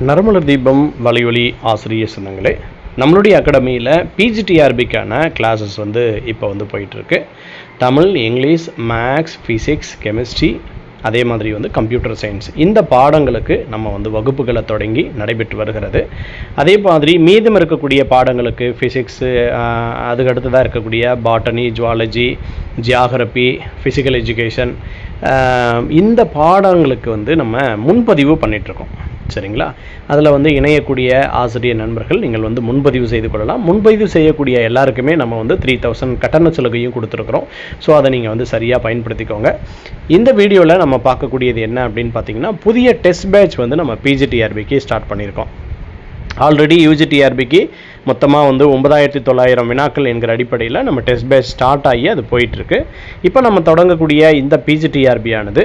நறுமலர் தீபம் வலையொலி ஆசிரியர் சொந்தங்களே, நம்மளுடைய அகாடமியில் பிஜிடிஆர்பிக்கான கிளாஸஸ் இப்போ போயிட்டுருக்கு. Tamil, English, maths, physics, chemistry, அதே மாதிரி கம்ப்யூட்டர் சயின்ஸ் இந்த பாடங்களுக்கு நம்ம வகுப்புகளை தொடங்கி நடைபெற்று வருகிறது. அதே மாதிரி மீதம் இருக்கக்கூடிய பாடங்களுக்கு ஃபிசிக்ஸு, அதுக்கடுத்ததாக இருக்கக்கூடிய botany, zoology, geography, physical education, இந்த பாடங்களுக்கு நம்ம முன்பதிவு பண்ணிகிட்ருக்கோம். சரிங்களா? அதில் இணையக்கூடிய ஆசிரியர் நண்பர்கள் நீங்கள் முன்பதிவு செய்து கொள்ளலாம். முன்பதிவு செய்யக்கூடிய எல்லாருக்குமே நம்ம 3000 கட்டண சலுகையும் கொடுத்துருக்குறோம். ஸோ அதை நீங்கள் சரியாக பயன்படுத்திக்கோங்க. இந்த வீடியோவில் நம்ம பார்க்கக்கூடியது என்ன அப்படின்னு பார்த்தீங்கன்னா, புதிய டெஸ்ட் பேட்ச் நம்ம பிஜிடிஆர்பிக்கு ஸ்டார்ட் பண்ணியிருக்கோம். ஆல்ரெடி யூஜிடிஆர்பிக்கு மொத்தமாக 9900 வினாக்கள் என்கிற அடிப்படையில் நம்ம டெஸ்ட் பேட்ச் ஸ்டார்ட் ஆகி அது போயிட்டுருக்கு. இப்போ நம்ம தொடங்கக்கூடிய இந்த பிஜிடிஆர்பி ஆனது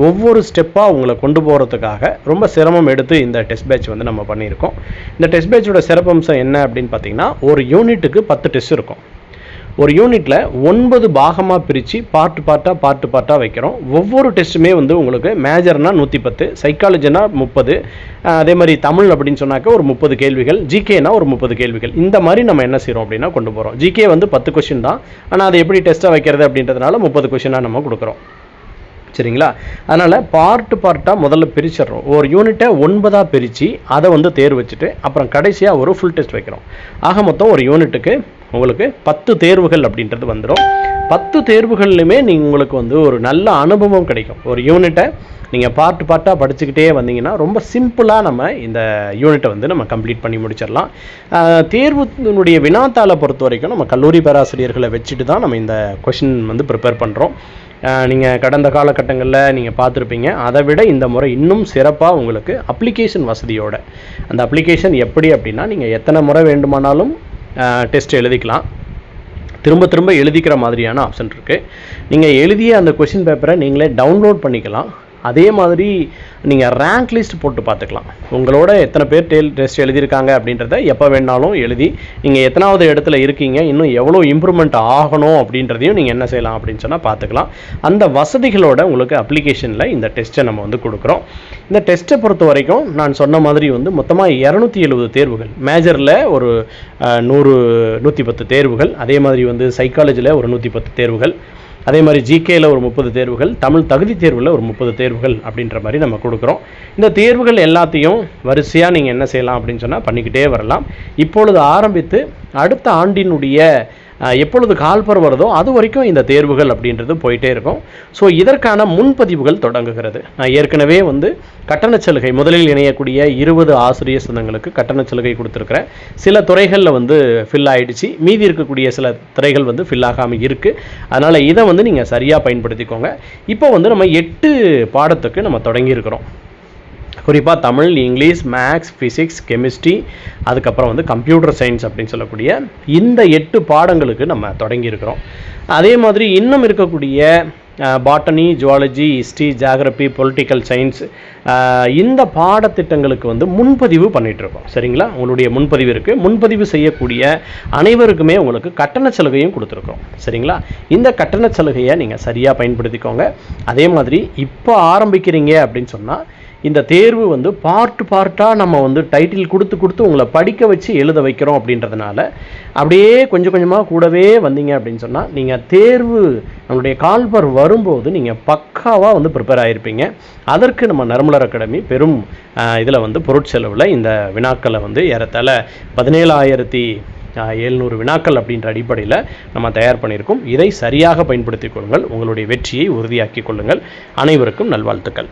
ஒவ்வொரு ஸ்டெப்பாக உங்களை கொண்டு போகிறதுக்காக ரொம்ப சிரமம் எடுத்து இந்த டெஸ்ட் பேட்ச் நம்ம பண்ணியிருக்கோம். இந்த டெஸ்ட் பேட்சோட சிறப்பம்சம் என்ன அப்படின்னு பார்த்தீங்கன்னா, ஒரு யூனிட்டுக்கு 10 டெஸ்ட் இருக்கும். ஒரு யூனிட்டில் 9 பாகமாக பிரித்து பார்ட்டாக வைக்கிறோம். ஒவ்வொரு டெஸ்ட்டுமே உங்களுக்கு மேஜர்னா 110, சைக்காலஜினா 30, அதே மாதிரி தமிழ் அப்படின்னு சொன்னாக்க ஒரு 30 கேள்விகள், ஜிகேனா ஒரு 30 கேள்விகள். இந்த மாதிரி நம்ம என்ன செய்கிறோம் அப்படின்னா கொண்டு போகிறோம். ஜிகே 10 கொஷின் தான், ஆனால் அதை எப்படி டெஸ்ட்டாக வைக்கிறது அப்படின்றதுனால 30 கொஷினாக நம்ம கொடுக்குறோம். சரிங்களா? அதனால் பார்ட்டாக முதல்ல பிரிச்சிடறோம். ஒரு யூனிட்டை 9ஆக பிரித்து அதை தேர்வு வச்சுட்டு அப்புறம் கடைசியாக ஒரு ஃபுல் டெஸ்ட் வைக்கிறோம். ஆக மொத்தம் ஒரு யூனிட்டுக்கு உங்களுக்கு 10 தேர்வுகள் அப்படின்றது வந்துடும். 10 தேர்வுகள்லையுமே உங்களுக்கு ஒரு நல்ல அனுபவம் கிடைக்கும். ஒரு யூனிட்டை நீங்கள் பார்ட்டாக படிச்சுக்கிட்டே வந்தீங்கன்னா ரொம்ப சிம்பிளாக நம்ம இந்த யூனிட்டை நம்ம கம்ப்ளீட் பண்ணி முடிச்சிடலாம். தேர்வுனுடைய வினாத்தாளை பொறுத்த வரைக்கும் நம்ம கல்லூரி பேராசிரியர்களை வச்சுட்டு தான் நம்ம இந்த கொஷின் ப்ரிப்பேர் பண்ணுறோம். நீங்கள் கடந்த காலகட்டங்களில் நீங்கள் பார்த்துருப்பீங்க. அதை விட இந்த முறை இன்னும் சிறப்பாக உங்களுக்கு அப்ளிகேஷன் வசதியோட, அந்த அப்ளிகேஷன் எப்படி அப்படின்னா, நீங்கள் எத்தனை முறை வேண்டுமானாலும் டெஸ்ட் எழுதிக்கலாம். திரும்ப எழுதிக்கிற மாதிரியான ஆப்ஷன் இருக்குது. நீங்கள் எழுதிய அந்த கொஷின் பேப்பரை நீங்களே டவுன்லோட் பண்ணிக்கலாம். அதே மாதிரி நீங்கள் ரேங்க் லிஸ்ட் போட்டு பார்த்துக்கலாம். உங்களோட எத்தனை பேர் டெஸ்ட் எழுதியிருக்காங்க அப்படின்றத எப்போ வேணாலும் எழுதி, நீங்கள் எத்தனாவது இடத்துல இருக்கீங்க, இன்னும் எவ்வளோ இம்ப்ரூவ்மெண்ட் ஆகணும் அப்படின்றதையும் நீங்கள் என்ன செய்யலாம் அப்படின்னு சொன்னால் பார்த்துக்கலாம். அந்த வசதிகளோட உங்களுக்கு அப்ளிகேஷனில் இந்த டெஸ்ட்டை நம்ம கொடுக்குறோம். இந்த டெஸ்ட்டை பொறுத்த வரைக்கும் நான் சொன்ன மாதிரி மொத்தமாக 270 தேர்வுகள், மேஜரில் ஒரு 110 தேர்வுகள், அதே மாதிரி சைக்காலஜியில் ஒரு 110 தேர்வுகள், அதே மாதிரி ஜிகேயில் ஒரு 30 தேர்வுகள், தமிழ் தகுதி தேர்வில் ஒரு 30 தேர்வுகள் அப்படின்ற மாதிரி நம்ம கொடுக்குறோம். இந்த தேர்வுகள் எல்லாத்தையும் வரிசையாக நீங்கள் என்ன செய்யலாம் அப்படின்னு சொன்னால் பண்ணிக்கிட்டே வரலாம். இப்பொழுது ஆரம்பித்து அடுத்த ஆண்டினுடைய எப்பொழுது கால்பர் வருதோ அது வரைக்கும் இந்த தேர்வுகள் அப்படின்றது போயிட்டே இருக்கும். ஸோ இதற்கான முன்பதிவுகள் தொடங்குகிறது. நான் ஏற்கனவே கட்டண சலுகை முதலில் இணையக்கூடிய 20 ஆசிரியர் சொந்தங்களுக்கு கட்டண சலுகை கொடுத்துருக்குறேன். சில துறைகளில் ஃபில் ஆகிடுச்சு, மீதி இருக்கக்கூடிய சில துறைகள் ஃபில் ஆகாமல் இருக்குது. அதனால் இதை நீங்கள் சரியாக பயன்படுத்திக்கோங்க. இப்போ நம்ம 8 பாடத்துக்கு நம்ம தொடங்கியிருக்கிறோம். குறிப்பாக Tamil, English, maths, physics, chemistry, அதுக்கப்புறம் கம்ப்யூட்டர் சயின்ஸ் அப்படின்னு சொல்லக்கூடிய இந்த 8 பாடங்களுக்கு நம்ம தொடங்கியிருக்கிறோம். அதே மாதிரி இன்னும் இருக்கக்கூடிய botany, zoology, history, geography, political science, இந்த பாடத்திட்டங்களுக்கு முன்பதிவு பண்ணிகிட்ருக்கோம். சரிங்களா? உங்களுடைய முன்பதிவு இருக்குது. முன்பதிவு செய்யக்கூடிய அனைவருக்குமே உங்களுக்கு கட்டண சலுகையும் கொடுத்துருக்கோம். சரிங்களா? இந்த கட்டண சலுகையை நீங்கள் சரியாக பயன்படுத்திக்கோங்க. அதே மாதிரி இப்போ ஆரம்பிக்கிறீங்க அப்படின்னு சொன்னால் இந்த தேர்வு பார்ட்டாக நம்ம டைட்டில் கொடுத்து உங்களை படிக்க வச்சு எழுத வைக்கிறோம். அப்படின்றதுனால அப்படியே கொஞ்சம் கொஞ்சமாக கூடவே வந்தீங்க அப்படின்னு சொன்னால் நீங்கள் தேர்வு நம்மளுடைய கால்பர் வரும்போது நீங்கள் பக்காவாக ப்ரிப்பேர் ஆகிருப்பீங்க. அதற்கு நம்ம நறுமலர் அகாடமி பெரும் இதில் பொருட்செலவில் இந்த வினாக்களை ஏறத்தாழ 17,700 வினாக்கள் அப்படின்ற அடிப்படையில் நம்ம தயார் பண்ணியிருக்கோம். இதை சரியாக பயன்படுத்திக் கொள்ளுங்கள். உங்களுடைய வெற்றியை உறுதியாக்கி கொள்ளுங்கள். அனைவருக்கும் நல்வாழ்த்துக்கள்.